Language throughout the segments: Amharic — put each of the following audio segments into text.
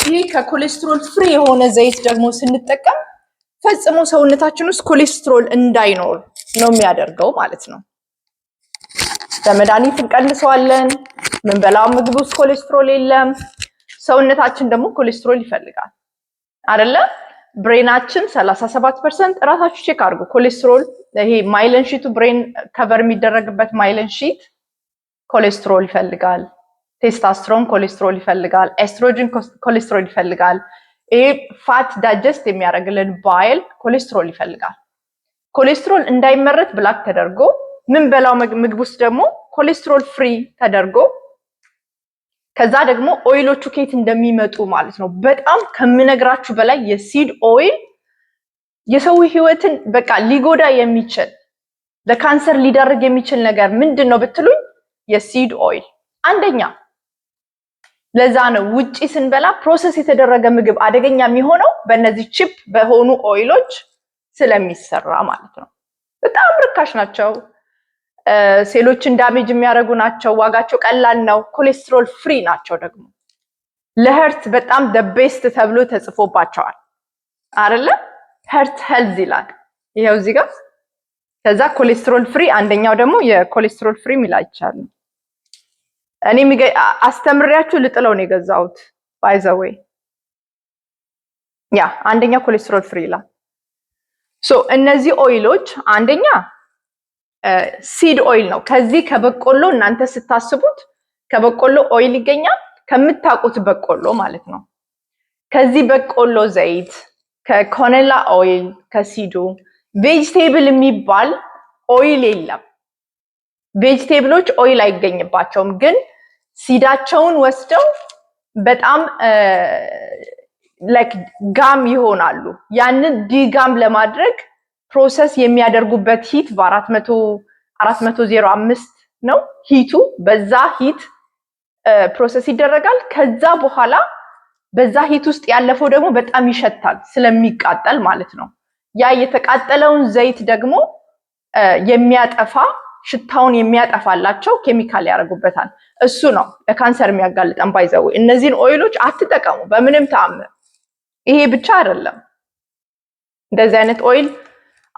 ይሄ ከኮሌስትሮል ፍሪ የሆነ ዘይት ደግሞ ስንጠቀም ፈጽሞ ሰውነታችን ውስጥ ኮሌስትሮል እንዳይኖር ነው የሚያደርገው ማለት ነው። በመድኃኒት እንቀንሰዋለን። ምንበላው ምግብ ውስጥ ኮሌስትሮል የለም። ሰውነታችን ደግሞ ኮሌስትሮል ይፈልጋል አይደለ? ብሬናችን 37% ራሳችሁ ቼክ አድርጉ። ኮሌስትሮል ይሄ ማይለን ሺቱ ብሬን ከቨር የሚደረግበት ማይለን ሺት ኮሌስትሮል ይፈልጋል። ቴስታስትሮን ኮሌስትሮል ይፈልጋል። ኤስትሮጅን ኮሌስትሮል ይፈልጋል። ይሄ ፋት ዳይጀስት የሚያደርግልን ባይል ኮሌስትሮል ይፈልጋል። ኮሌስትሮል እንዳይመረት ብላክ ተደርጎ ምንበላው ምግብ ውስጥ ደግሞ ኮሌስትሮል ፍሪ ተደርጎ ከዛ ደግሞ ኦይሎቹ ከየት እንደሚመጡ ማለት ነው። በጣም ከምነግራችሁ በላይ የሲድ ኦይል የሰው ህይወትን በቃ ሊጎዳ የሚችል ለካንሰር ሊዳርግ የሚችል ነገር ምንድነው ብትሉኝ የሲድ ኦይል አንደኛ። ለዛ ነው ውጪ ስንበላ ፕሮሰስ የተደረገ ምግብ አደገኛ የሚሆነው በእነዚህ ቺፕ በሆኑ ኦይሎች ስለሚሰራ ማለት ነው። በጣም ርካሽ ናቸው። ሴሎችን ዳሜጅ የሚያደርጉ ናቸው። ዋጋቸው ቀላል ነው። ኮሌስትሮል ፍሪ ናቸው። ደግሞ ለሄርት በጣም the best ተብሎ ተጽፎባቸዋል አይደለ? ሄርት ሄልዝ ይላል ይሄው እዚህ ጋር። ከዛ ኮሌስትሮል ፍሪ አንደኛው ደግሞ የኮሌስትሮል ፍሪ ሚላይቻል። እኔ አስተምሪያችሁ ልጥለው ነው የገዛሁት by the way። ያ አንደኛው ኮሌስትሮል ፍሪ ይላል። እነዚህ ኦይሎች አንደኛ ሲድ ኦይል ነው። ከዚህ ከበቆሎ እናንተ ስታስቡት ከበቆሎ ኦይል ይገኛል፣ ከምታውቁት በቆሎ ማለት ነው። ከዚህ በቆሎ ዘይት፣ ከኮኔላ ኦይል፣ ከሲዱ ቬጅቴብል የሚባል ኦይል የለም። ቬጅቴብሎች ኦይል አይገኝባቸውም፣ ግን ሲዳቸውን ወስደው በጣም ላይክ ጋም ይሆናሉ። ያንን ዲጋም ለማድረግ ፕሮሰስ የሚያደርጉበት ሂት በ405 ነው ሂቱ። በዛ ሂት ፕሮሰስ ይደረጋል። ከዛ በኋላ በዛ ሂት ውስጥ ያለፈው ደግሞ በጣም ይሸታል ስለሚቃጠል ማለት ነው። ያ የተቃጠለውን ዘይት ደግሞ የሚያጠፋ ሽታውን የሚያጠፋላቸው ኬሚካል ያደርጉበታል። እሱ ነው ለካንሰር የሚያጋልጠን። ባይዘው እነዚህን ኦይሎች አትጠቀሙ በምንም ተአምር። ይሄ ብቻ አይደለም፣ እንደዚህ አይነት ኦይል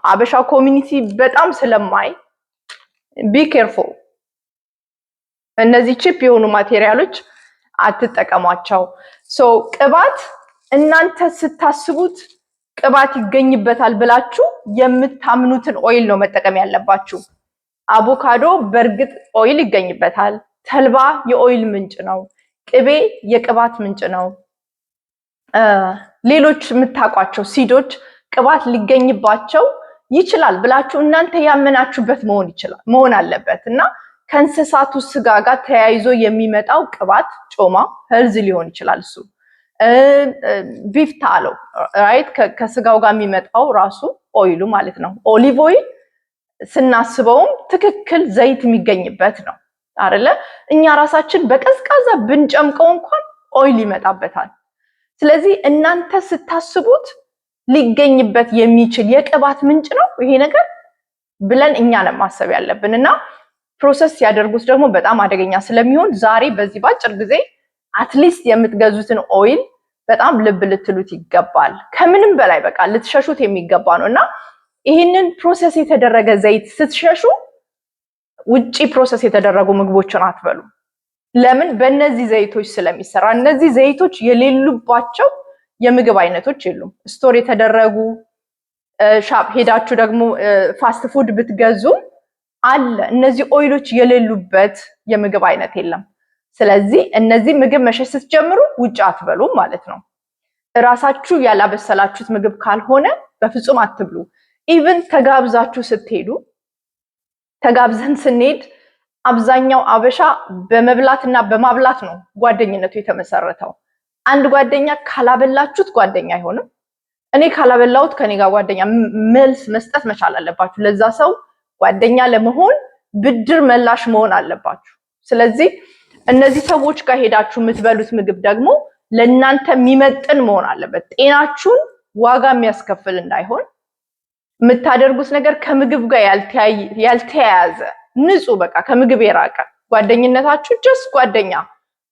አበሻ ኮሚኒቲ በጣም ስለማይ ቢ ኬርፉል። እነዚህ ቺፕ የሆኑ ማቴሪያሎች አትጠቀሟቸው። ቅባት እናንተ ስታስቡት ቅባት ይገኝበታል ብላችሁ የምታምኑትን ኦይል ነው መጠቀም ያለባችሁ። አቮካዶ በእርግጥ ኦይል ይገኝበታል። ተልባ የኦይል ምንጭ ነው። ቅቤ የቅባት ምንጭ ነው። ሌሎች የምታውቋቸው ሲዶች ቅባት ሊገኝባቸው ይችላል ብላችሁ እናንተ ያመናችሁበት መሆን አለበት። እና ከእንስሳቱ ስጋ ጋር ተያይዞ የሚመጣው ቅባት ጮማ ሄልዝ ሊሆን ይችላል። እሱ ቢፍ ታሎ ራይት ከስጋው ጋር የሚመጣው ራሱ ኦይሉ ማለት ነው። ኦሊቭ ኦይል ስናስበውም ትክክል ዘይት የሚገኝበት ነው አይደለ? እኛ ራሳችን በቀዝቃዛ ብንጨምቀው እንኳን ኦይል ይመጣበታል። ስለዚህ እናንተ ስታስቡት ሊገኝበት የሚችል የቅባት ምንጭ ነው ይሄ ነገር ብለን እኛ ነው ማሰብ ያለብን። እና ፕሮሰስ ያደርጉት ደግሞ በጣም አደገኛ ስለሚሆን ዛሬ በዚህ ባጭር ጊዜ አትሊስት የምትገዙትን ኦይል በጣም ልብ ልትሉት ይገባል። ከምንም በላይ በቃ ልትሸሹት የሚገባ ነው። እና ይህንን ፕሮሰስ የተደረገ ዘይት ስትሸሹ ውጪ ፕሮሰስ የተደረጉ ምግቦችን አትበሉ። ለምን? በእነዚህ ዘይቶች ስለሚሰራ። እነዚህ ዘይቶች የሌሉባቸው የምግብ አይነቶች የሉም። ስቶር የተደረጉ ሻፕ ሄዳችሁ ደግሞ ፋስት ፉድ ብትገዙ አለ እነዚህ ኦይሎች የሌሉበት የምግብ አይነት የለም። ስለዚህ እነዚህ ምግብ መሸሽ ስትጀምሩ ውጭ አትበሉ ማለት ነው። እራሳችሁ ያላበሰላችሁት ምግብ ካልሆነ በፍጹም አትብሉ። ኢቭን ተጋብዛችሁ ስትሄዱ ተጋብዘን ስንሄድ አብዛኛው አበሻ በመብላትና በማብላት ነው ጓደኝነቱ የተመሰረተው። አንድ ጓደኛ ካላበላችሁት ጓደኛ አይሆንም። እኔ ካላበላሁት ከኔ ጋር ጓደኛ መልስ መስጠት መቻል አለባችሁ። ለዛ ሰው ጓደኛ ለመሆን ብድር መላሽ መሆን አለባችሁ። ስለዚህ እነዚህ ሰዎች ጋር ሄዳችሁ የምትበሉት ምግብ ደግሞ ለእናንተ የሚመጥን መሆን አለበት። ጤናችሁን ዋጋ የሚያስከፍል እንዳይሆን የምታደርጉት ነገር ከምግብ ጋር ያልተያያዘ ንጹህ፣ በቃ ከምግብ የራቀ ጓደኝነታችሁ ጀስት ጓደኛ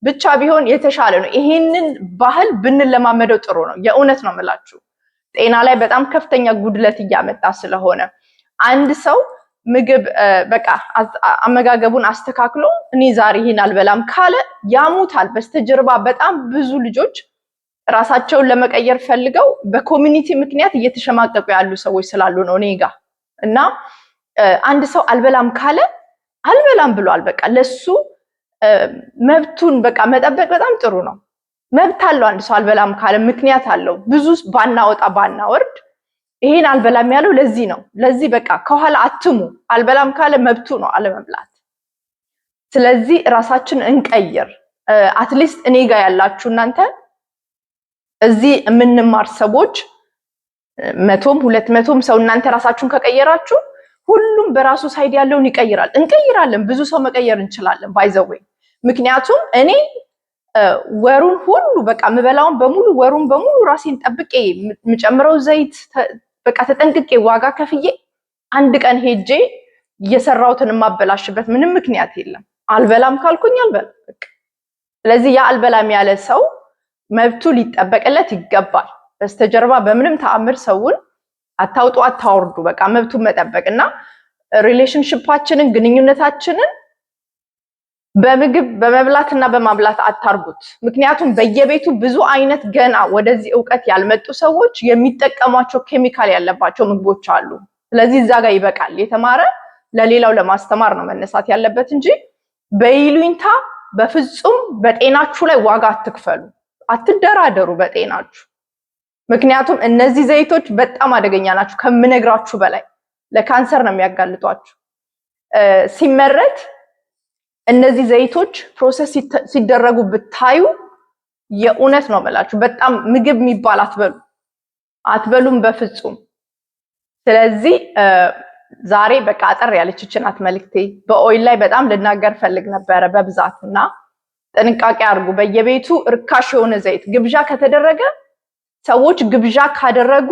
ብቻ ቢሆን የተሻለ ነው። ይሄንን ባህል ብንለማመደው ጥሩ ነው። የእውነት ነው የምላችሁ። ጤና ላይ በጣም ከፍተኛ ጉድለት እያመጣ ስለሆነ አንድ ሰው ምግብ በቃ አመጋገቡን አስተካክሎ እኔ ዛሬ ይሄን አልበላም ካለ ያሙታል። በስተጀርባ በጣም ብዙ ልጆች ራሳቸውን ለመቀየር ፈልገው በኮሚኒቲ ምክንያት እየተሸማቀቁ ያሉ ሰዎች ስላሉ ነው እኔ ጋር። እና አንድ ሰው አልበላም ካለ አልበላም ብሏል። በቃ ለሱ መብቱን በቃ መጠበቅ በጣም ጥሩ ነው። መብት አለው አንድ ሰው አልበላም ካለ ምክንያት አለው። ብዙ ባናወጣ ባናወርድ ይሄን አልበላም ያለው ለዚህ ነው። ለዚህ በቃ ከኋላ አትሙ። አልበላም ካለ መብቱ ነው አለመብላት። ስለዚህ ራሳችን እንቀይር። አትሊስት እኔ ጋር ያላችሁ እናንተ እዚህ የምንማር ሰዎች 100ም 200ም ሰው እናንተ ራሳችሁን ከቀየራችሁ ሁሉም በራሱ ሳይድ ያለውን ይቀይራል። እንቀይራለን። ብዙ ሰው መቀየር እንችላለን ባይዘወይ። ምክንያቱም እኔ ወሩን ሁሉ በቃ ምበላውን በሙሉ ወሩን በሙሉ ራሴን ጠብቄ የምጨምረው ዘይት በቃ ተጠንቅቄ ዋጋ ከፍዬ አንድ ቀን ሄጄ እየሰራሁትን የማበላሽበት ምንም ምክንያት የለም። አልበላም ካልኩኝ አልበላም በቃ። ስለዚህ ያ አልበላም ያለ ሰው መብቱ ሊጠበቅለት ይገባል። በስተጀርባ በምንም ተአምር ሰውን አታውጡ አታወርዱ። በቃ መብቱን መጠበቅና ሪሌሽንሺፓችንን ግንኙነታችንን በምግብ በመብላትና በማብላት አታርጉት። ምክንያቱም በየቤቱ ብዙ አይነት ገና ወደዚህ ዕውቀት ያልመጡ ሰዎች የሚጠቀሟቸው ኬሚካል ያለባቸው ምግቦች አሉ። ስለዚህ እዛ ጋር ይበቃል። የተማረ ለሌላው ለማስተማር ነው መነሳት ያለበት እንጂ በይሉኝታ በፍጹም በጤናችሁ ላይ ዋጋ አትክፈሉ። አትደራደሩ በጤናችሁ። ምክንያቱም እነዚህ ዘይቶች በጣም አደገኛ ናቸው ከምነግራችሁ በላይ። ለካንሰር ነው የሚያጋልጧችሁ። ሲመረት እነዚህ ዘይቶች ፕሮሰስ ሲደረጉ ብታዩ የእውነት ነው የምላችሁ በጣም ምግብ የሚባል አትበሉም በፍጹም። ስለዚህ ዛሬ በቃ አጠር ያለች ናት መልክቴ። በኦይል ላይ በጣም ልናገር ፈልግ ነበረ በብዛትና ጥንቃቄ አድርጉ። በየቤቱ ርካሽ የሆነ ዘይት ግብዣ ከተደረገ ሰዎች ግብዣ ካደረጉ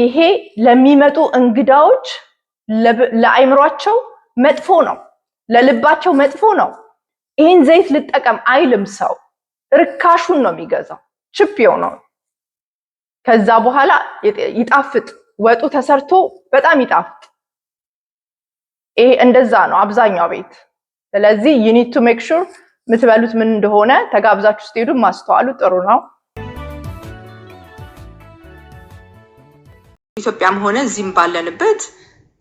ይሄ ለሚመጡ እንግዳዎች ለአይምሯቸው መጥፎ ነው፣ ለልባቸው መጥፎ ነው፣ ይህን ዘይት ልጠቀም አይልም ሰው። ርካሹን ነው የሚገዛው፣ ችፕየው ነው። ከዛ በኋላ ይጣፍጥ፣ ወጡ ተሰርቶ በጣም ይጣፍጥ። ይሄ እንደዛ ነው አብዛኛው ቤት። ስለዚህ you need to make sure የምትበሉት ምን እንደሆነ ተጋብዛችሁ ስትሄዱ ማስተዋሉ ጥሩ ነው። ኢትዮጵያም ሆነ እዚህም ባለንበት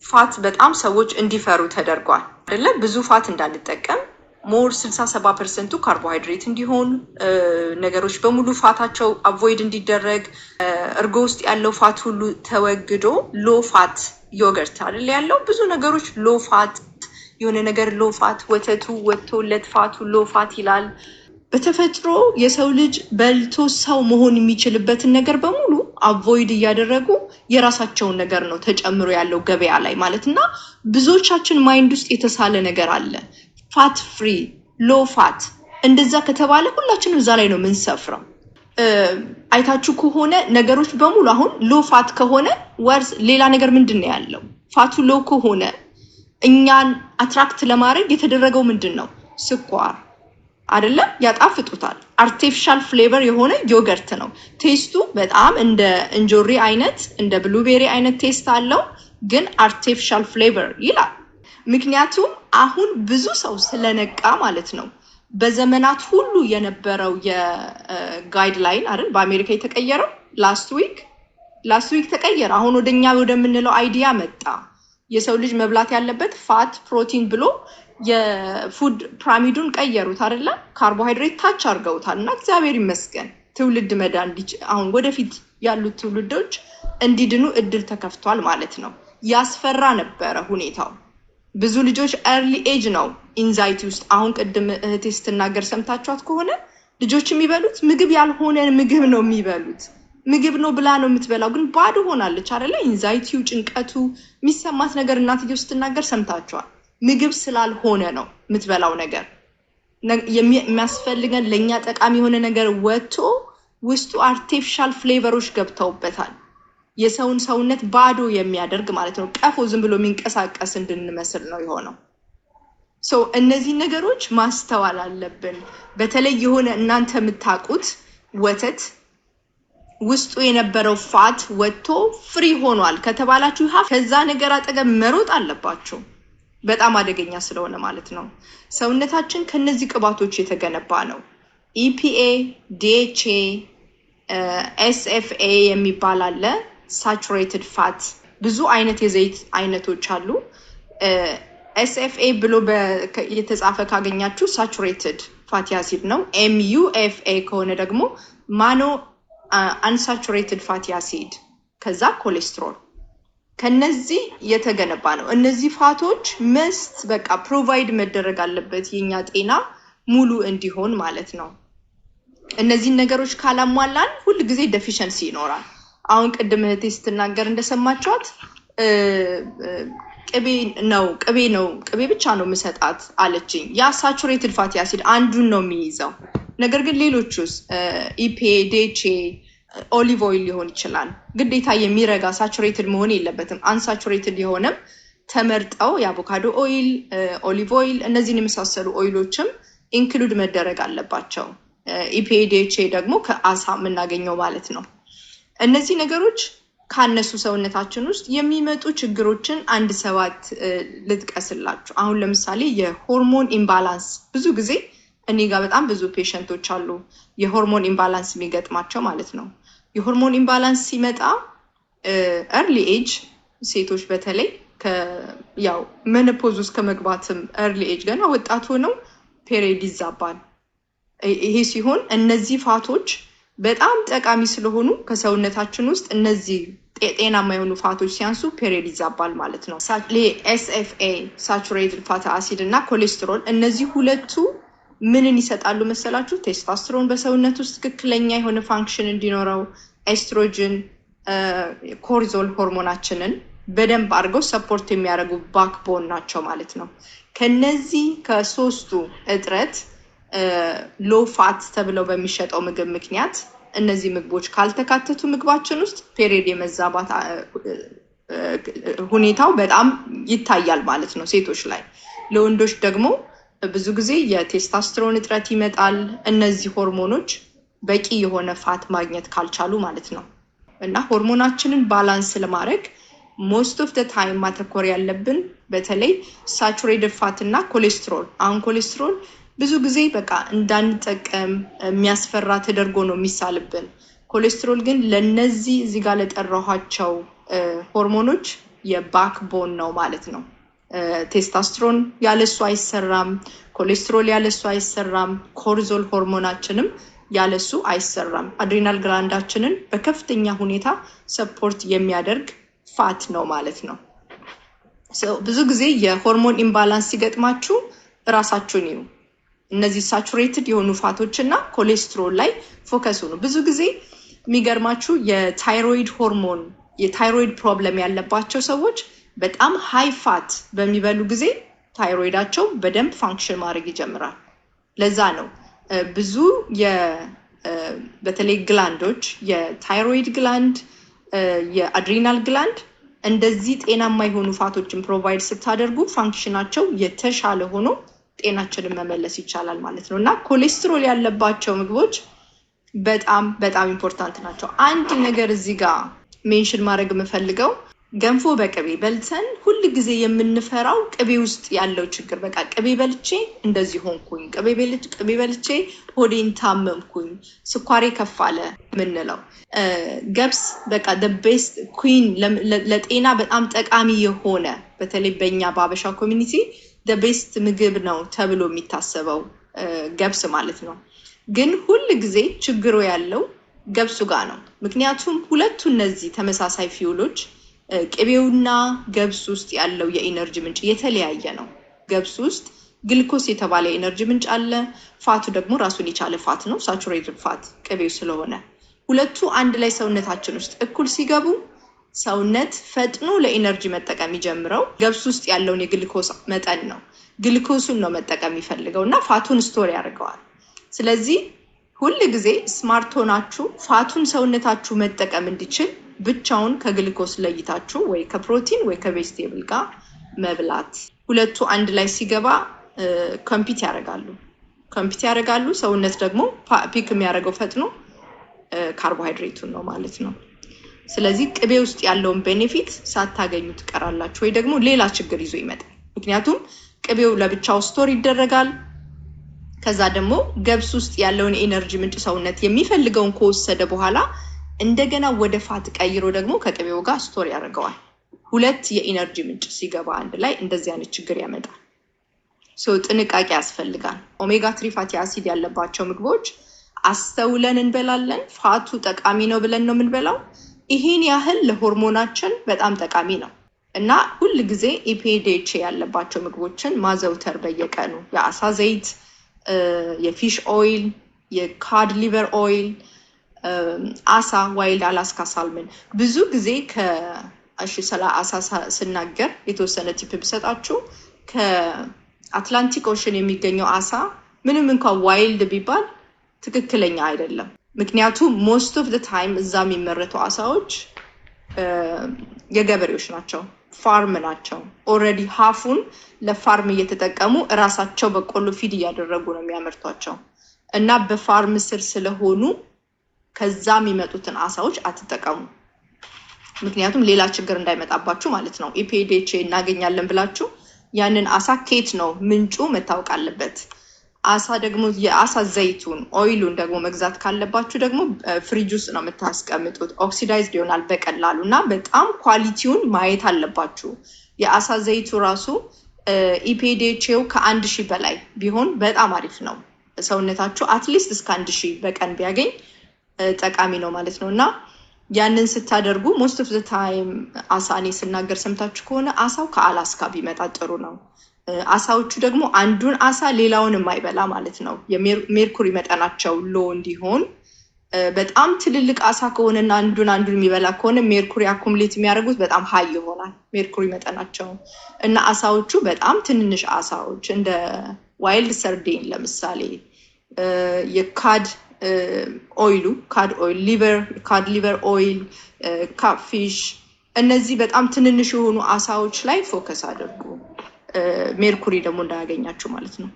ፋት በጣም ሰዎች እንዲፈሩ ተደርጓል አይደለ? ብዙ ፋት እንዳንጠቀም ሞር 67% ካርቦሃይድሬት እንዲሆን ነገሮች በሙሉ ፋታቸው አቮይድ እንዲደረግ እርጎ ውስጥ ያለው ፋት ሁሉ ተወግዶ ሎ ፋት ዮገርት አይደል ያለው ብዙ ነገሮች ሎ ፋት የሆነ ነገር ሎ ፋት ወተቱ ወጥቶለት ፋቱ ሎ ፋት ይላል። በተፈጥሮ የሰው ልጅ በልቶ ሰው መሆን የሚችልበትን ነገር በሙሉ አቮይድ እያደረጉ የራሳቸውን ነገር ነው ተጨምሮ ያለው ገበያ ላይ ማለትና ብዙዎቻችን ማይንድ ውስጥ የተሳለ ነገር አለ። ፋት ፍሪ ሎ ፋት እንደዛ ከተባለ ሁላችንም እዛ ላይ ነው የምንሰፍረው። አይታችሁ ከሆነ ነገሮች በሙሉ አሁን ሎ ፋት ከሆነ ወርስ ሌላ ነገር ምንድነው ያለው? ፋቱ ሎ ከሆነ እኛን አትራክት ለማድረግ የተደረገው ምንድነው? ስኳር አይደለም፣ ያጣፍጡታል። አርቲፊሻል ፍሌቨር የሆነ ዮገርት ነው። ቴስቱ በጣም እንደ እንጆሪ አይነት እንደ ብሉቤሪ አይነት ቴስት አለው፣ ግን አርቲፊሻል ፍሌቨር ይላል። ምክንያቱም አሁን ብዙ ሰው ስለነቃ ማለት ነው። በዘመናት ሁሉ የነበረው የጋይድላይን አይደል በአሜሪካ የተቀየረው ላስት ዊክ ተቀየረ። አሁን ወደኛ ወደምንለው አይዲያ መጣ። የሰው ልጅ መብላት ያለበት ፋት ፕሮቲን ብሎ የፉድ ፒራሚዱን ቀየሩት አይደለ? ካርቦሃይድሬት ታች አድርገውታል። እና እግዚአብሔር ይመስገን ትውልድ መዳን አሁን ወደፊት ያሉት ትውልዶች እንዲድኑ እድል ተከፍቷል ማለት ነው። ያስፈራ ነበረ ሁኔታው። ብዙ ልጆች early age ነው ኢንዛይቲ ውስጥ። አሁን ቅድም እህቴ ስትናገር ሰምታችኋት ከሆነ ልጆች የሚበሉት ምግብ ያልሆነ ምግብ ነው የሚበሉት። ምግብ ነው ብላ ነው የምትበላው፣ ግን ባዶ ሆናለች አይደለ? ኢንዛይቲው ጭንቀቱ የሚሰማት ነገር እናትየው ስትናገር ሰምታችኋል። ምግብ ስላልሆነ ነው የምትበላው ነገር። የሚያስፈልገን ለኛ ጠቃሚ የሆነ ነገር ወጥቶ ውስጡ አርቲፊሻል ፍሌቨሮች ገብተውበታል። የሰውን ሰውነት ባዶ የሚያደርግ ማለት ነው። ቀፎ ዝም ብሎ የሚንቀሳቀስ እንድንመስል ነው የሆነው። ሶ እነዚህ ነገሮች ማስተዋል አለብን በተለይ የሆነ እናንተ የምታቁት ወተት ውስጡ የነበረው ፋት ወጥቶ ፍሪ ሆኗል ከተባላችሁ ከዛ ነገር አጠገብ መሮጥ አለባችሁ በጣም አደገኛ ስለሆነ ማለት ነው ሰውነታችን ከነዚህ ቅባቶች የተገነባ ነው EPA DHA SFA የሚባል አለ saturated fat ብዙ አይነት የዘይት አይነቶች አሉ SFA ብሎ የተጻፈ ካገኛችሁ saturated fatty acid ነው MUFA ከሆነ ደግሞ mono unsaturated fatty acid ከዛ ኮሌስትሮል ከነዚህ የተገነባ ነው እነዚህ ፋቶች መስት በቃ ፕሮቫይድ መደረግ አለበት የኛ ጤና ሙሉ እንዲሆን ማለት ነው እነዚህ ነገሮች ካላሟላን ሁሉ ጊዜ ዴፊሺየንሲ ይኖራል አሁን ቅድም እህቴ ስትናገር እንደሰማችኋት ቅቤ ብቻ ነው መሰጣት አለችኝ ያ ሳቹሬትድ ፋቲ አሲድ አንዱን ነው የሚይዘው ነገር ግን ሌሎቹስ EPA DHA ኦሊቭ ኦይል ሊሆን ይችላል ግዴታ የሚረጋ ሳቹሬትድ መሆን የለበትም አንሳቹሬትድ የሆነም ተመርጠው የአቮካዶ ኦይል ኦሊቭ ኦይል እነዚህን የመሳሰሉ ኦይሎችም ኢንክሉድ መደረግ አለባቸው EPA DHA ደግሞ ከአሳ የምናገኘው ማለት ነው እነዚህ ነገሮች ካነሱ ሰውነታችን ውስጥ የሚመጡ ችግሮችን አንድ ሰባት ልጥቀስላችሁ አሁን ለምሳሌ የሆርሞን ኢምባላንስ ብዙ ጊዜ እኔ ጋር በጣም ብዙ ፔሸንቶች አሉ የሆርሞን ኢምባላንስ የሚገጥማቸው ማለት ነው የሆርሞን ኢምባላንስ ሲመጣ early age ሴቶች በተለይ ያው ሜኖፖዝ ውስጥ ከመግባትም early age ገና ወጣት ሆነው ፔሪድ ይዛባል ይሄ ሲሆን እነዚህ ፋቶች በጣም ጠቃሚ ስለሆኑ ከሰውነታችን ውስጥ እነዚህ ጤናማ የሆኑ ፋቶች ሲያንሱ ፔሪድ ይዛባል ማለት ነው SFA saturated fatty acid እና ኮሌስትሮል እነዚህ ሁለቱ ምንን ይሰጣሉ መሰላችሁ ቴስቶስትሮን በሰውነት ውስጥ ትክክለኛ የሆነ ፋንክሽን እንዲኖረው ኤስትሮጅን ኮርቲዞል ሆርሞናችንን በደንብ አድርገው ሰፖርት የሚያደርጉ ባክቦን ናቸው ማለት ነው ከነዚህ ከሶስቱ እጥረት ሎ ፋት ተብለው በሚሸጠው ምግብ ምክንያት እነዚህ ምግቦች ካልተካተቱ ምግባችን ውስጥ ፔሪድ የመዛባት ሁኔታው በጣም ይታያል ማለት ነው ሴቶች ላይ ለወንዶች ደግሞ ብዙ ጊዜ የቴስቶስትሮን እጥረት ይመጣል እነዚህ ሆርሞኖች በቂ የሆነ ፋት ማግኘት ካልቻሉ ማለት ነው እና ሆርሞናችንን ባላንስ ለማድረግ most of the time ማተኮር ያለብን በተለይ saturated fat እና ኮሌስትሮል አሁን ኮሌስትሮል ብዙ ጊዜ በቃ እንዳንጠቀም የሚያስፈራ ተደርጎ ነው የሚሳልብን ኮሌስትሮል ግን ለነዚህ እዚህ ጋር ለጠራኋቸው ሆርሞኖች የባክቦን ነው ማለት ነው ቴስቶስትሮን ያለሱ አይሰራም ኮሌስትሮል ያለሱ አይሰራም ኮርቲዞል ሆርሞናችንም ያለሱ አይሰራም አድሪናል ግላንዳችንን በከፍተኛ ሁኔታ ሰፖርት የሚያደርግ ፋት ነው ማለት ነው ብዙ ጊዜ የሆርሞን ኢምባላንስ ሲገጥማችሁ ራሳችሁን ይዩ እነዚህ ሳቹሬትድ የሆኑ ፋቶችና ኮሌስትሮል ላይ ፎከስ ሆኑ ብዙ ጊዜ የሚገርማችሁ የታይሮይድ ሆርሞን የታይሮይድ ፕሮብለም ያለባቸው ሰዎች በጣም ሃይ ፋት በሚበሉ ጊዜ ታይሮይዳቸው በደንብ ፋንክሽን ማድረግ ይጀምራል ለዛ ነው ብዙ በተለይ ግላንዶች የታይሮይድ ግላንድ የአድሪናል ግላንድ እንደዚህ ጤናማ የሆኑ ፋቶችን ፕሮቫይድ ስታደርጉ ፋንክሽናቸው የተሻለ ሆኖ ጤናችንን መመለስ ይቻላል ማለት ነው እና ኮሌስትሮል ያለባቸው ምግቦች በጣም በጣም ኢምፖርታንት ናቸው አንድ ነገር እዚህ ጋር ሜንሽን ማድረግ የምፈልገው ገንፎ በቅቤ በልተን ሁሉ ጊዜ የምንፈራው ቅቤ ውስጥ ያለው ችግር በቃ ቅቤ በልቼ እንደዚህ ሆንኩኝ ቅቤ በልቼ ሆዴን ታመምኩኝ ስኳሬ ከፋለ ምንለው ገብስ በቃ the best queen ለጤና በጣም ጠቃሚ የሆነ በተለይ በእኛ ባበሻ ኮሚኒቲ the best ምግብ ነው ተብሎ የሚታሰበው ገብስ ማለት ነው ግን ሁሉ ጊዜ ችግሩ ያለው ገብሱ ጋር ነው ምክንያቱም ሁለቱ እነዚህ ተመሳሳይ ፊውሎች ቅቤውና ገብስ ውስጥ ያለው የኢነርጂ ምንጭ የተለያየ ነው ገብስ ውስጥ ግሉኮስ የተባለ ኢነርጂ ምንጭ አለ ፋቱ ደግሞ ራሱን የቻለ ፋት ነው ሳቹሬትድ ፋት ቅቤው ስለሆነ ሁለቱ አንድ ላይ ሰውነታችን ውስጥ እኩል ሲገቡ ሰውነት ፈጥኖ ለኢነርጂ መጠቀም ይጀምራል ገብስ ውስጥ ያለውን የግሉኮስ መጠን ነው ግሉኮሱን ነው መጠቀም ይፈልገውና ፋቱን ስቶር ያደርገዋል ስለዚህ ሁሉ ጊዜ ስማርት ሆናችሁ ፋቱን ሰውነታችሁ መጠቀም እንዲችል ብቻውን ከግሉኮስ ለይታችሁ ወይ ከፕሮቲን ወይ ከቬጅቴብል ጋር መብላት ሁለቱ አንድ ላይ ሲገባ ኮምፒት ያደርጋሉ ሰውነት ደግሞ ፒክ የሚያደርገው ፈጥኖ ካርቦሃይድሬቱን ነው ማለት ነው ስለዚህ ቅቤ ውስጥ ያለውን ቤኔፊት ሳታገኙ ትቀራላችሁ ወይ ደግሞ ሌላ ችግር ይዞ ይመጣል ምክንያቱም ቅቤው ለብቻው ስቶር ይደረጋል ከዛ ደግሞ ገብስ ውስጥ ያለውን ኤነርጂ ምንጭ ሰውነት የሚፈልገውን ከወሰደ በኋላ እንደገና ወደ ፋት ቀይሮ ደግሞ ከቅቤው ጋር ስቶር ያደርገዋል ሁለት የኤነርጂ ምንጭ ሲገባ አንድ ላይ እንደዚህ አይነት ችግር ያመጣል ጥንቃቄ ያስፈልጋል ኦሜጋ 3 ፋቲ አሲድ ያለባቸው ምግቦች አስተውለን እንበላለን ፋቱ ጠቃሚ ነው ብለን ነው የምንበላው ይሄን ያህል ለሆርሞናችን በጣም ጠቃሚ ነው እና ሁሉ ጊዜ ኢፒኤዲኤች ያለባቸው ምግቦችን ማዘውተር በየቀኑ የአሳ ዘይት የፊሽ ኦይል የካድ ሊቨር ኦይል አሳ ዋይልድ አላስካ ሳልመን ብዙ ጊዜ ከአሽሰላ አሳ ስናገር የተወሰነ ቲፕ ብሰጣችሁ ከአትላንቲክ ኦሽን የሚገኘው አሳ ምንም እንኳን ዋይልድ ቢባል ትክክለኛ አይደለም ምክንያቱም most of the time እዛ የሚመረቱ አሳዎች የገበሬዎች ናቸው ፋርም ናቸው already halfን ለፋርም እየተጠቀሙ ራሳቸው በቆሎ ፊድ ያደረጉ ነው የሚያመርቷቸው እና በፋርም ስር ስለሆኑ ከዛ የሚመጡትን አሳዎች አትጠቀሙ ምክንያቱም ሌላ ችግር እንዳይመጣባችሁ ማለት ነው ኢፒኤዲኤች እናገኛለን ብላችሁ ያንን አሳ ኬት ነው ምንጩ መታወቅ አለበት አሳ ደግሞ የአሳ ዘይቱን ኦይሉን ደግሞ መግዛት ካለባችሁ ደግሞ ፍሪጅ ውስጥ ነው የምታስቀምጡት ኦክሲዳይዝድ ይሆናል በቀላሉና በጣም ኳሊቲውን ማየት አለባችሁ የአሳ ዘይቱ ራሱ ኢፒኤዲኤችው ከ1000 በላይ ቢሆን በጣም አሪፍ ነው ሰውነታችሁ አትሊስት እስከ 1000 በቀን ቢያገኝ ጠቃሚ ነው ማለት ነውና ያንን ስታደርጉ most of the time አሳኔ ስናገር ሰምታችሁ ከሆነ አሳው ከአላስካ ቢመጣ ጥሩ ነው አሳዎቹ ደግሞ አንዱን አሳ ሌላውን የማይበላ ማለት ነው የሜርኩሪ መጠናቸው ሎ እንዲሆን በጣም ትልልቅ አሳ ከሆነና አንዱን የሚበላ ከሆነ ሜርኩሪ አኩሙሌት የሚያደርጉት በጣም ሃይ ይሆናል ሜርኩሪ መጠናቸው እና አሳዎቹ በጣም ትንንሽ አሳዎች እንደ ዋይልድ ሰርዲን ለምሳሌ የካድ ኦይሉ ካድ ሊቨር ኦይል ካፕፊሽ እነዚህ በጣም ትንንሽ የሆኑ አሳዎች ላይ ፎከስ አድርጉ ሜርኩሪ ደግሞ እንዳያገኛችሁ ማለት ነው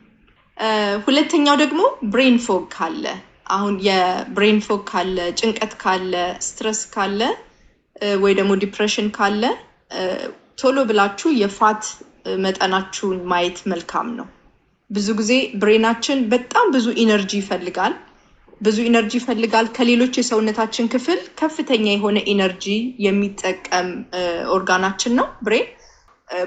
ሁለተኛው ደግሞ ብሬን ፎግ ካለ አሁን የብሬን ፎግ ካለ ጭንቀት ካለ ስትረስ ካለ ወይ ደግሞ ዲፕሬሽን ካለ ቶሎ ብላችሁ የፋት መጠናችሁን ማየት መልካም ነው ብዙ ጊዜ ብሬናችን በጣም ብዙ ኢነርጂ ይፈልጋል ከሌሎች የሰውነታችን ክፍል ከፍተኛ የሆነ ኢነርጂ የሚጠቀም ኦርጋናችን ነው ብሬን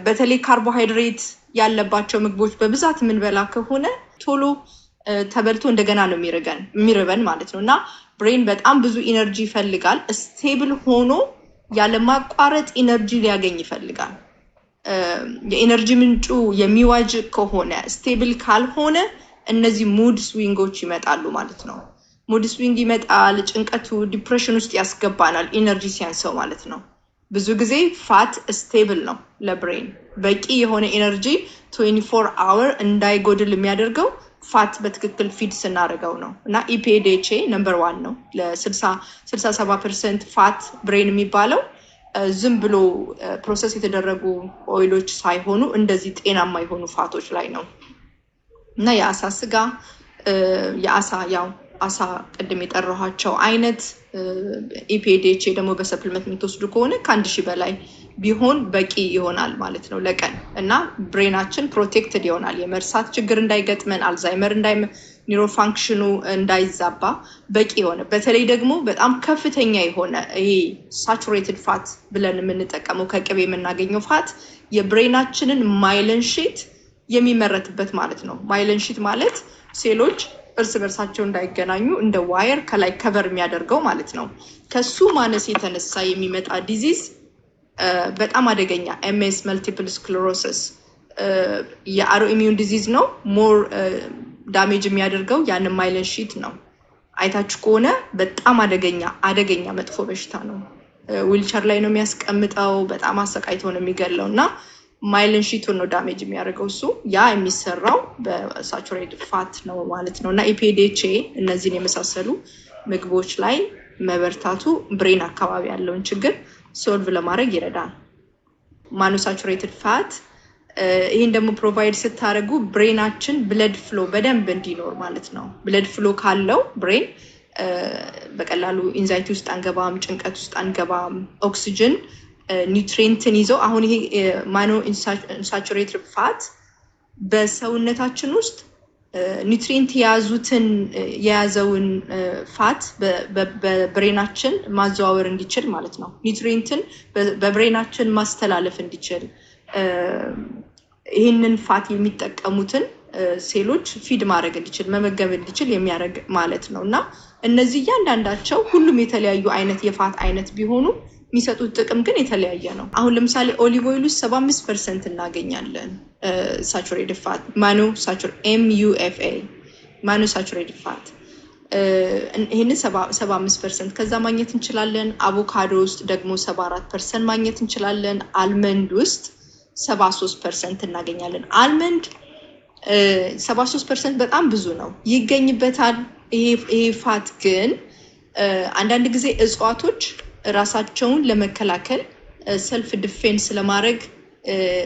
በተለይ ካርቦሃይድሬት ያለባቸው ምግቦች በብዛት ምንበላ ከሆነ ቶሎ ተበልቶ እንደገና ነው የሚርበን ማለት ነውና ብሬን በጣም ብዙ ኢነርጂ ይፈልጋል ስቴብል ሆኖ ያለ ማቋረጥ ኢነርጂ ሊያገኝ ይፈልጋል የኢነርጂ ምንጩ የሚዋጅ ከሆነ ስቴብል ካልሆነ እነዚህ ሙድ ስዊንጎች ይመጣሉ ማለት ነው ሙድ ስዊንግ ይመጣል ጭንቀቱ ዲፕሬሽን ውስጥ ያስገባናል ኢነርጂ ሲያንሰው ማለት ነው ብዙ ጊዜ ፋት ስቴብል ነው ለብሬን በቂ የሆነ ኢነርጂ 24 hour እንዳይጎድል የሚያደርገው ፋት በትክክል ፊድ ስናደርገው ነው እና ኢፒኤዲኤች ነምበር 1 ነው ለ67% ፋት ብሬን የሚባለው ዝም ብሎ ፕሮሰስ የተደረጉ ኦይሎች ሳይሆኑ እንደዚህ ጤናማ የሆኑ ፋቶች ላይ ነው እና የአሳ ስጋ አሳ ቀደም የጠራኋቸው አይነት ኢፒኤዲኤች ደግሞ በሰፕሊመንት የምትወስዱ ከሆነ ከ1000 በላይ ቢሆን በቂ ይሆናል ማለት ነው ለቀን እና ብሬናችን ፕሮቴክትድ ይሆናል የመርሳት ችግር እንዳይገጥመን አልዛይመር ኒውሮ ፋንክሽኑ እንዳይዛባ በቂ ይሆነ በተለይ ደግሞ በጣም ከፍተኛ የሆነ ይሄ ሳቹሬትድ ፋት ብለን የምንጠቀመው ከቅቤ የምናገኘው ፋት የብሬናችንን ማይለን ሺት የሚመረትበት ማለት ነው ማይለን ሺት ማለት ሴሎች እርስ በርሳቸው እንዳይገናኙ እንደ ዋየር ከላይ ከቨር የሚያደርገው ማለት ነው ከሱ ማነስ የተነሳ የሚመጣ ዲዚዝ በጣም አደገኛ ኤምኤስ መልቲፕል ስክለሮሲስ የአውቶ ኢሚዩን ዲዚዝ ነው ሞር ዳሜጅ የሚያደርገው ያን ማይለን ሺት ነው አይታችሁ ከሆነ በጣም አደገኛ መጥፎ በሽታ ነው ዊልቸር ላይ ነው የሚያስቀምጠው በጣም አሰቃይቶ ነው የሚገለውና ማይለን ሺቱን ነው ዳሜጅ የሚያደርገው እሱ ያ የሚሰራው በሳቹሬትድ ፋት ነው ማለት ነውና ኢፒኤዲኤች እነዚህን የመሳሰሉ ምግቦች ላይ መበርታቱ ብሬን አካባቢ ያለውን ችግር ሶልቭ ለማድረግ ይረዳል ማኖሳቹሬትድ ፋት ይሄን ደግሞ ፕሮቫይድ ስታደርጉ ብሬናችን ብለድ ፍሎ በደንብ እንዲኖር ማለት ነው። ብለድ ፍሎ ካለው ብሬን በቀላሉ ኢንዛይቲ ውስጥ አንገባም፣ ጭንቀት ውስጥ አንገባም። ኦክሲጅን ኒውትሪየንትን ይዘው አሁን ይሄ ማኖ ኢንሳቹሬትድ ፋት በሰውነታችን ውስጥ ኒውትሪየንት የያዘውን ፋት በብሬናችን ማዘዋወር እንዲችል ማለት ነው። ኒውትሪየንትን በብሬናችን ማስተላለፍ እንዲችል ይህንን ፋት የሚጠቀሙትን ሴሎች ፊድ ማድረግ እንዲችል መመገብ እንዲችል የሚያደርግ ማለት ነው። እና እነዚህ እያንዳንዳቸው ሁሉም የተለያዩ አይነት የፋት አይነት ቢሆኑ የሚሰጡት ጥቅም ግን የተለያየ ነው። አሁን ለምሳሌ ኦሊቭ ኦይል ውስጥ 75% እናገኛለን ሳቹሬትድ ፋት ማኖ MUFA ማኖ ሳቹሬትድ ፋት ይህንን 75% ከዛ ማግኘት እንችላለን። አቮካዶ ውስጥ ደግሞ 74% ማግኘት እንችላለን። አልመንድ ውስጥ 73% እናገኛለን። አልመንድ 73% በጣም ብዙ ነው፣ ይገኝበታል። ይሄ ፋት ግን አንዳንድ ጊዜ እጽዋቶች ራሳቸውን ለመከላከል ሰልፍ ዲፌንስ ለማድረግ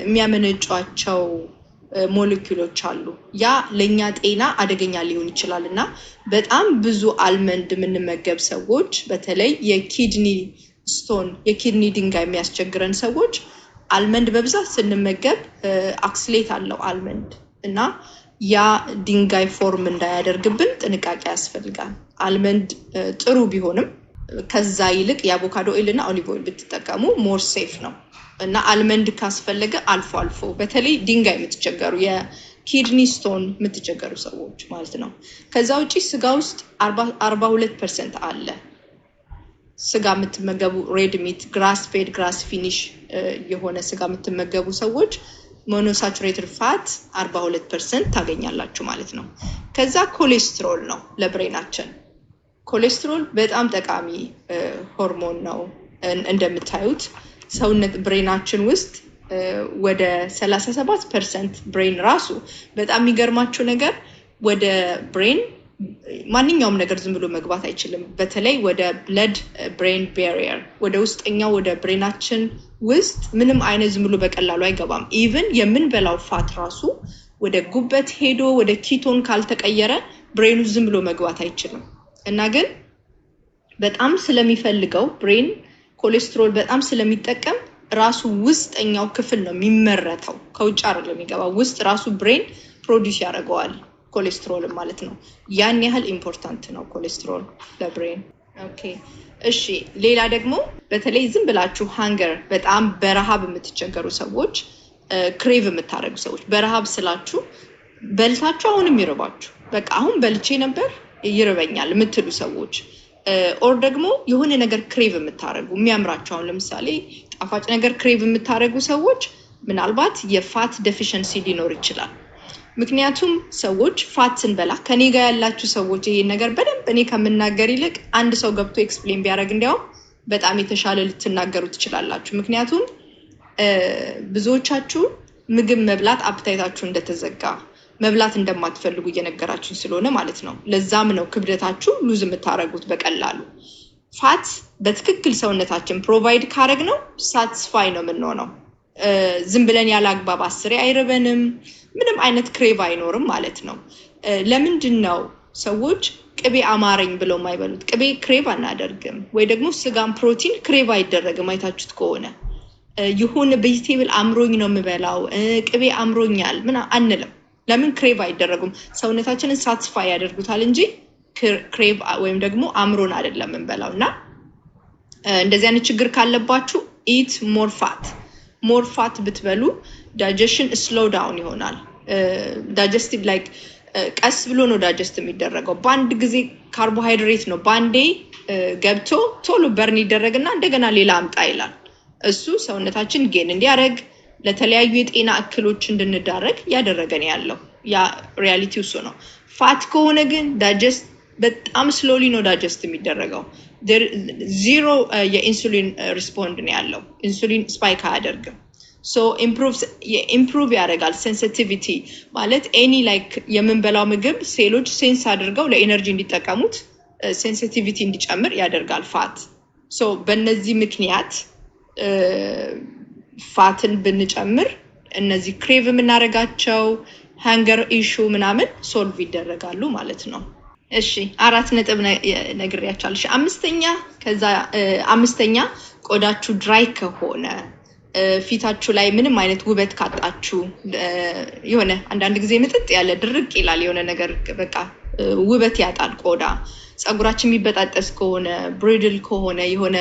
የሚያመነጯቸው ሞለኪውሎች አሉ። ያ ለኛ ጤና አደገኛ ሊሆን ይችላል እና በጣም ብዙ አልመንድ የምንመገብ ሰዎች በተለይ የኪድኒ ስቶን የኪድኒ ድንጋይ የሚያስቸግረን ሰዎች አልመንድ በብዛት ስንመገብ አክስሌት አለው አልመንድ እና ያ ድንጋይ ፎርም እንዳያደርግብን ጥንቃቄ ያስፈልጋል። አልመንድ ጥሩ ቢሆንም ከዛ ይልቅ የአቮካዶ ኦይል እና ኦሊቭ ኦይል ብትጠቀሙ ሞር ሴፍ ነው እና አልመንድ ካስፈለገ አልፎ አልፎ በተለይ ድንጋይ የምትቸገሩ የኪድኒ ስቶን የምትቸገሩ ሰዎች ማለት ነው። ከዛ ውጪ ስጋ ውስጥ 42% አለ። ስጋ የምትመገቡ ሬድ ሚት ግራስ ፌድ ግራስ ፊኒሽ የሆነ ስጋ የምትመገቡ ሰዎች ሞኖሳቹሬትድ ፋት 42% ታገኛላችሁ ማለት ነው። ከዛ ኮሌስትሮል ነው ለብሬናችን። ኮሌስትሮል በጣም ጠቃሚ ሆርሞን ነው። እንደምታዩት ሰውነት ብሬናችን ውስጥ ወደ 37% ብሬን ራሱ በጣም የሚገርማችሁ ነገር ወደ ብሬን ማንኛውም ነገር ዝም ብሎ መግባት አይችልም። በተለይ ወደ ብለድ ብሬን ባሪየር ወደ ውስጠኛው ወደ ብሬናችን ውስጥ ምንም አይነት ዝም ብሎ በቀላሉ አይገባም። ኢቭን የምንበላው ፋት ራሱ ወደ ጉበት ሄዶ ወደ ኪቶን ካልተቀየረ ብሬኑ ዝም ብሎ መግባት አይችልም። እና ግን በጣም ስለሚፈልገው ብሬን ኮሌስትሮል በጣም ስለሚጠቀም ራሱ ውስጠኛው ክፍል ነው የሚመረተው፣ ከውጭ አይደለም የሚገባው። ውስጥ ራሱ ብሬን ፕሮዲዩስ ያደርገዋል ኮሌስትሮል ማለት ነው። ያን ያህል ኢምፖርታንት ነው ኮሌስትሮል ለብሬን። ኦኬ እሺ። ሌላ ደግሞ በተለይ ዝም ብላችሁ ሃንገር በጣም በረሃብ የምትቸገሩ ሰዎች፣ ክሬቭ የምታደርጉ ሰዎች፣ በረሃብ ስላችሁ በልታችሁ አሁንም ይርባችሁ፣ በቃ አሁን በልቼ ነበር ይርበኛል የምትሉ ሰዎች፣ ኦር ደግሞ የሆነ ነገር ክሬቭ የምታደርጉ የሚያምራችሁ፣ አሁን ለምሳሌ ጣፋጭ ነገር ክሬቭ የምታደርጉ ሰዎች ምናልባት የፋት ዴፊሽንሲ ሊኖር ይችላል። ምክንያቱም ሰዎች ፋት ስንበላ ከኔ ጋር ያላችሁ ሰዎች ይሄን ነገር በደንብ እኔ ከምናገር ይልቅ አንድ ሰው ገብቶ ኤክስፕሌን ቢያደርግ እንዲያውም በጣም የተሻለ ልትናገሩ ትችላላችሁ። ምክንያቱም ብዙዎቻችሁ ምግብ መብላት አፕታይታችሁ እንደተዘጋ መብላት እንደማትፈልጉ እየነገራችሁ ስለሆነ ማለት ነው። ለዛም ነው ክብደታችሁ ሉዝ የምታደርጉት በቀላሉ። ፋት በትክክል ሰውነታችን ፕሮቫይድ ካረግ ነው ሳቲስፋይ ነው የምንሆነው። ዝም ብለን ያለ አግባብ አስሬ አይርበንም፣ ምንም አይነት ክሬቭ አይኖርም ማለት ነው። ለምንድን ነው ሰዎች ቅቤ አማረኝ ብለው የማይበሉት? ቅቤ ክሬቭ አናደርግም፣ ወይ ደግሞ ስጋም ፕሮቲን ክሬቭ አይደረግም። አይታችሁት ከሆነ ይሁን ቬጂቴብል አምሮኝ ነው የምበላው ቅቤ አምሮኛል ምን አንልም። ለምን? ክሬቭ አይደረጉም። ሰውነታችንን ሳቲስፋይ ያደርጉታል እንጂ ክሬቭ ወይም ደግሞ አምሮን አይደለም እንበላው። እና እንደዚህ አይነት ችግር ካለባችሁ ኢት ሞር ፋት ብትበሉ ዳይጀሽን ስሎው ዳውን ይሆናል። ዳይጀስቲቭ ላይክ ቀስ ብሎ ነው ዳይጀስት የሚደረገው። በአንድ ጊዜ ካርቦሃይድሬት ነው ባንዴ ገብቶ ቶሎ በርን ይደረግና እንደገና ሌላ አምጣ ይላል። እሱ ሰውነታችን ጌን እንዲያደርግ ለተለያዩ የጤና እክሎች እንድንዳረግ ያደረገን ያለው ያ ሪያሊቲው እሱ ነው። ፋት ከሆነ ግን ዳይጀስት በጣም ስሎሊ ነው ዳይጀስት የሚደረገው። ዜሮ የኢንሱሊን ሪስፖንድ ነው ያለው። ኢንሱሊን ስፓይክ አያደርግም። ሶ ኢምፕሩቭ ያደርጋል። ሴንሲቲቪቲ ማለት ኤኒ ላይክ የምንበላው ምግብ ሴሎች ሴንስ አድርገው ለኤነርጂ እንዲጠቀሙት ሴንሲቲቪቲ እንዲጨምር ያደርጋል ፋት። ሶ በእነዚህ ምክንያት ፋትን ብንጨምር እነዚህ ክሬቭ የምናደርጋቸው ሃንገር ኢሹ ምናምን ሶልቭ ይደረጋሉ ማለት ነው። እሺ 4 ነጥብ ነግሬያችኋለሁ። አምስተኛ ቆዳችሁ ድራይ ከሆነ ፊታችሁ ላይ ምንም አይነት ውበት ካጣችሁ የሆነ አንዳንድ ጊዜ ምጥጥ ያለ ድርቅ ይላል የሆነ ነገር በቃ ውበት ያጣል ቆዳ ጸጉራችን የሚበጣጠስ ከሆነ ብሪድል ከሆነ የሆነ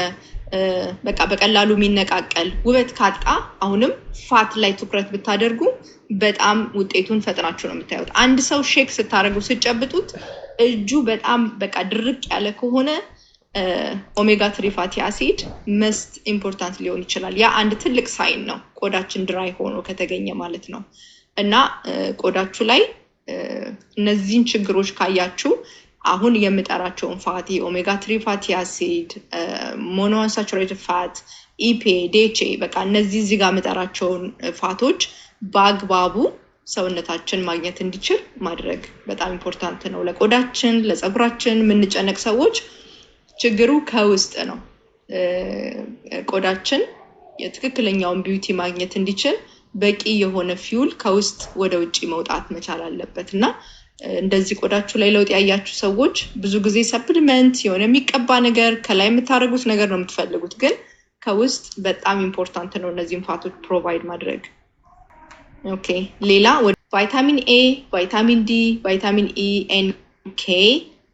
በቃ በቀላሉ የሚነቃቀል ውበት ካጣ አሁንም ፋት ላይ ትኩረት ብታደርጉ በጣም ውጤቱን ፈጥናችሁ ነው የምታዩት። አንድ ሰው ሼክ ስታደርጉ ስጨብጡት እጁ በጣም በቃ ድርቅ ያለ ከሆነ ኦሜጋ 3 ፋቲ አሲድ መስት ኢምፖርታንት ሊሆን ይችላል። ያ አንድ ትልቅ ሳይን ነው ቆዳችን ድራይ ሆኖ ከተገኘ ማለት ነው። እና ቆዳችሁ ላይ እነዚህን ችግሮች ካያችሁ አሁን የምጠራቸውን ፋቲ ኦሜጋ 3 ፋቲ አሲድ ሞኖ አንሳቹሬትድ ፋት ኢፒኤ ዲኤችኤ በቃ እነዚህ እዚህ ጋር የምጠራቸውን ፋቶች በአግባቡ ሰውነታችን ማግኘት እንዲችል ማድረግ በጣም ኢምፖርታንት ነው ለቆዳችን ለፀጉራችን። የምንጨነቅ ሰዎች ችግሩ ከውስጥ ነው። ቆዳችን የትክክለኛውን ቢዩቲ ማግኘት እንዲችል በቂ የሆነ ፊውል ከውስጥ ወደ ውጪ መውጣት መቻል አለበት እና እንደዚህ ቆዳችሁ ላይ ለውጥ ያያችሁ ሰዎች ብዙ ጊዜ ሰፕሊመንት የሆነ የሚቀባ ነገር ከላይ የምታደርጉት ነገር ነው የምትፈልጉት፣ ግን ከውስጥ በጣም ኢምፖርታንት ነው እነዚህን ፋቶች ፕሮቫይድ ማድረግ። ኦኬ ሌላ ቫይታሚን ኤ፣ ቫይታሚን ዲ፣ ቫይታሚን ኢ ኤንድ ኬ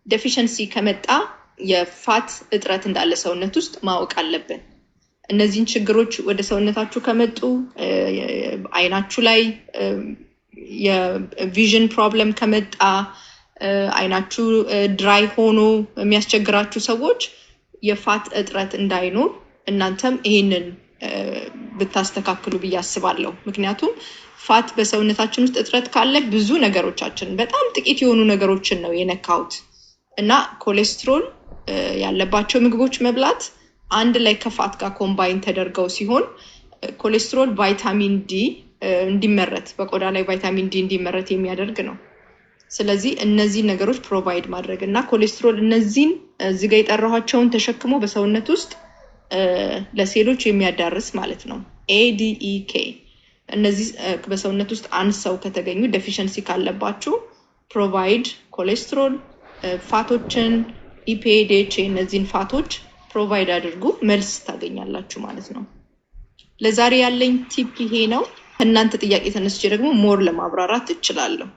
ዴፊሽንሲ ከመጣ የፋት እጥረት እንዳለ ሰውነት ውስጥ ማወቅ አለብን። እነዚህን ችግሮች ወደ ሰውነታችሁ ከመጡ አይናችሁ ላይ የቪዥን ፕሮብለም ከመጣ አይናችሁ ድራይ ሆኖ የሚያስቸግራችሁ ሰዎች የፋት እጥረት እንዳይኖር እናንተም ይሄንን ብታስተካክሉ ብዬ አስባለሁ። ምክንያቱም ፋት በሰውነታችን ውስጥ እጥረት ካለ ብዙ ነገሮቻችን በጣም ጥቂት የሆኑ ነገሮችን ነው የነካውት እና ኮሌስትሮል ያለባቸው ምግቦች መብላት አንድ ላይ ከፋት ጋር ኮምባይን ተደርገው ሲሆን ኮሌስትሮል ቫይታሚን ዲ እንዲመረት በቆዳ ላይ ቫይታሚን ዲ እንዲመረት የሚያደርግ ነው። ስለዚህ እነዚህ ነገሮች ፕሮቫይድ ማድረግ እና ኮሌስትሮል እነዚህን እዚህ ጋር የጠራኋቸውን ተሸክሞ በሰውነት ውስጥ ለሴሎች የሚያዳርስ ማለት ነው። ኤዲኢኬ እነዚህ በሰውነት ውስጥ አንሰው ከተገኙ ዴፊሽንሲ ካለባችሁ ፕሮቫይድ ኮሌስትሮል ፋቶችን ኢፒኤ ዲኤችኤ እነዚህን ፋቶች ፕሮቫይድ አድርጉ፣ መልስ ታገኛላችሁ ማለት ነው። ለዛሬ ያለኝ ቲፕ ይሄ ነው። እናንተ ጥያቄ ተነስቼ ደግሞ ሞር ለማብራራት እችላለሁ።